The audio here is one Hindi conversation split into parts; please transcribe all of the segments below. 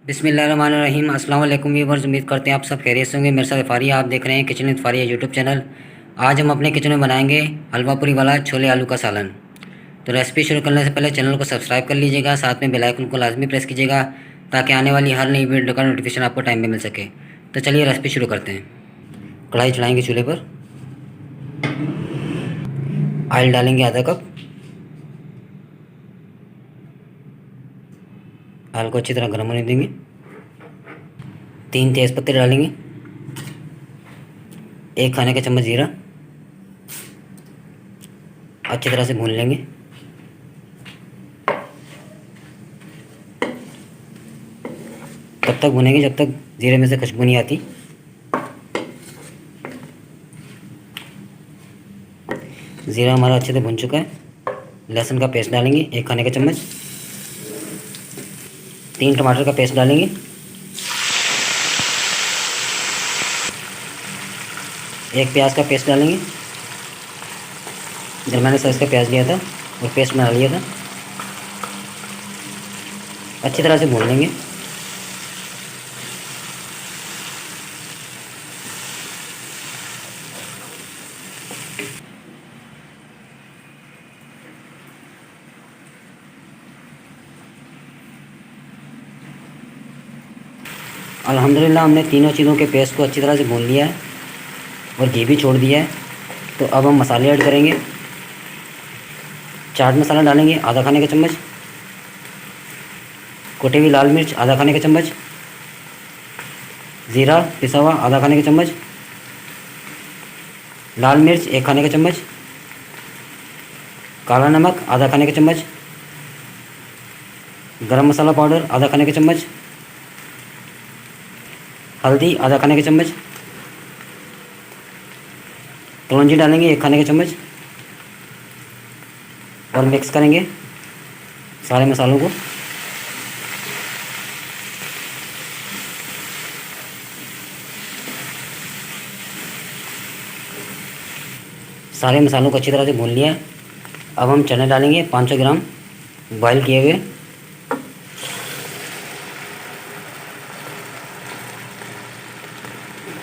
बिस्मिल्लाहिर्रहमानिर्रहीम। अस्सलाम वालेकुम व्यूअर्स, उम्मीद करते हैं आप सब खैरियत से होंगे। मेरे साथ फ़ारी, आप देख रहे हैं kitchen with Faria YouTube channel. आज हम अपने किचन में बनाएंगे हलवापुरी वाला छोले आलू का सालन। तो रेसिपी शुरू करने से पहले चैनल को सब्सक्राइब कर लीजिएगा, साथ में बेल आइकन को लाजमी प्रेस कीजिएगा ताकि आने वाली हर नई वीडियो का नोटिफिकेशन आपको टाइम में मिल सके। तो चलिए रेसिपी शुरू करते हैं। कढ़ाई चढ़ाएंगे चूल्हे पर, ऑयल डालेंगे आधा कप। ऑयल को अच्छी तरह गर्म होने देंगे। 3 तेज़ पत्ते डालेंगे, 1 खाने का चम्मच जीरा। अच्छी तरह से भून लेंगे। तब तक भुनेंगे जब तक जीरे में से खुशबू नहीं आती। जीरा हमारा अच्छे से भुन चुका है। लहसुन का पेस्ट डालेंगे 1 खाने का चम्मच। 3 टमाटर का पेस्ट डालेंगे। 1 प्याज का पेस्ट डालेंगे। दरमियाने साइज़ का प्याज लिया था और पेस्ट बना लिया था। अच्छी तरह से भून लेंगे। अल्हम्दुलिल्लाह हमने तीनों चीज़ों के पेस्ट को अच्छी तरह से भून लिया है और घी भी छोड़ दिया है। तो अब हम मसाले ऐड करेंगे। चाट मसाला डालेंगे आधा खाने का चम्मच। कुटी हुई लाल मिर्च आधा खाने का चम्मच। ज़ीरा पिसा हुआ आधा खाने का चम्मच। लाल मिर्च 1 खाने का चम्मच। काला नमक आधा खाने का चम्मच। गरम मसाला पाउडर आधा खाने का चम्मच। हल्दी आधा खाने का चम्मच। कलौंजी डालेंगे 1 खाने का चम्मच और मिक्स करेंगे सारे मसालों को। सारे मसालों को अच्छी तरह से भून लिया। अब हम चने डालेंगे 500 ग्राम बॉयल किए हुए।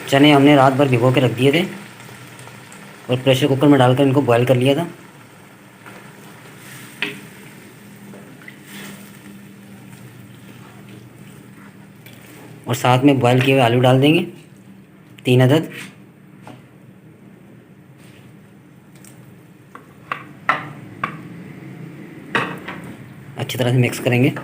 चने हमने रात भर भिगो के रख दिए थे और प्रेशर कुकर में डालकर इनको बॉयल कर लिया था। और साथ में बॉयल किए हुए आलू डाल देंगे 3 अदद। अच्छी तरह से मिक्स करेंगे।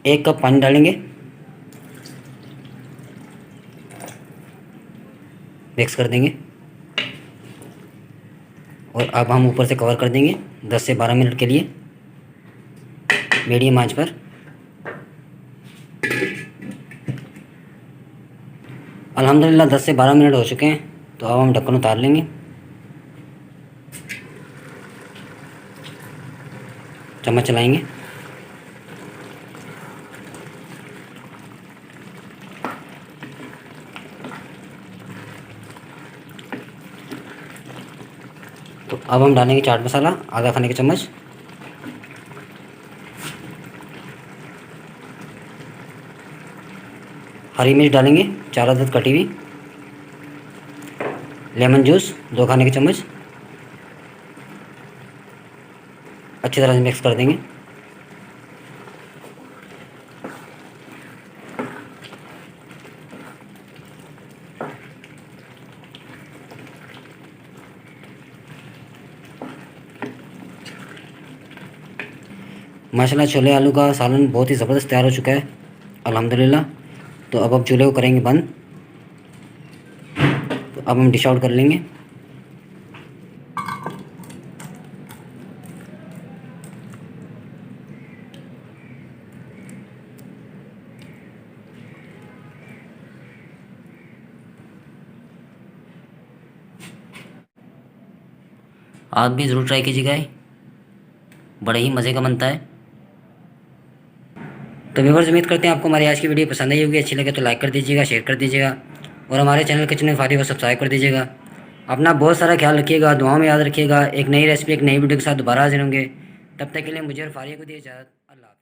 एक कप पानी डालेंगे, मिक्स कर देंगे और अब हम ऊपर से कवर कर देंगे 10 से 12 मिनट के लिए मीडियम आंच पर। अल्हम्दुलिल्लाह 10 से 12 मिनट हो चुके हैं। तो अब हम ढक्कन उतार लेंगे। चम्मच चलाएंगे। तो अब हम डालेंगे चाट मसाला आधा खाने का चम्मच। हरी मिर्च डालेंगे 4 अदद कटी हुई। लेमन जूस 2 खाने के चम्मच। अच्छी तरह से मिक्स कर देंगे। माशाल्लाह छोले आलू का सालन बहुत ही ज़बरदस्त तैयार हो चुका है अल्हम्दुलिल्लाह। तो अब चूल्हे को करेंगे बंद। तो अब हम डिश आउट कर लेंगे। आप भी ज़रूर ट्राई कीजिएगा, बड़े ही मज़े का बनता है। तो व्यूअर्स, उम्मीद करते हैं आपको हमारी आज की वीडियो पसंद आई होगी। अच्छी लगे तो लाइक कर दीजिएगा, शेयर कर दीजिएगा और हमारे चैनल किचन विद फ़ारिया को सब्सक्राइब कर दीजिएगा। अपना बहुत सारा ख्याल रखिएगा, दुआओं में याद रखिएगा। एक नई रेसिपी, एक नई वीडियो के साथ दोबारा हाजिर होंगे। तब तक के लिए मुझे और फारिया को दिए इजाज़त। अल्लाह हाफ़िज़।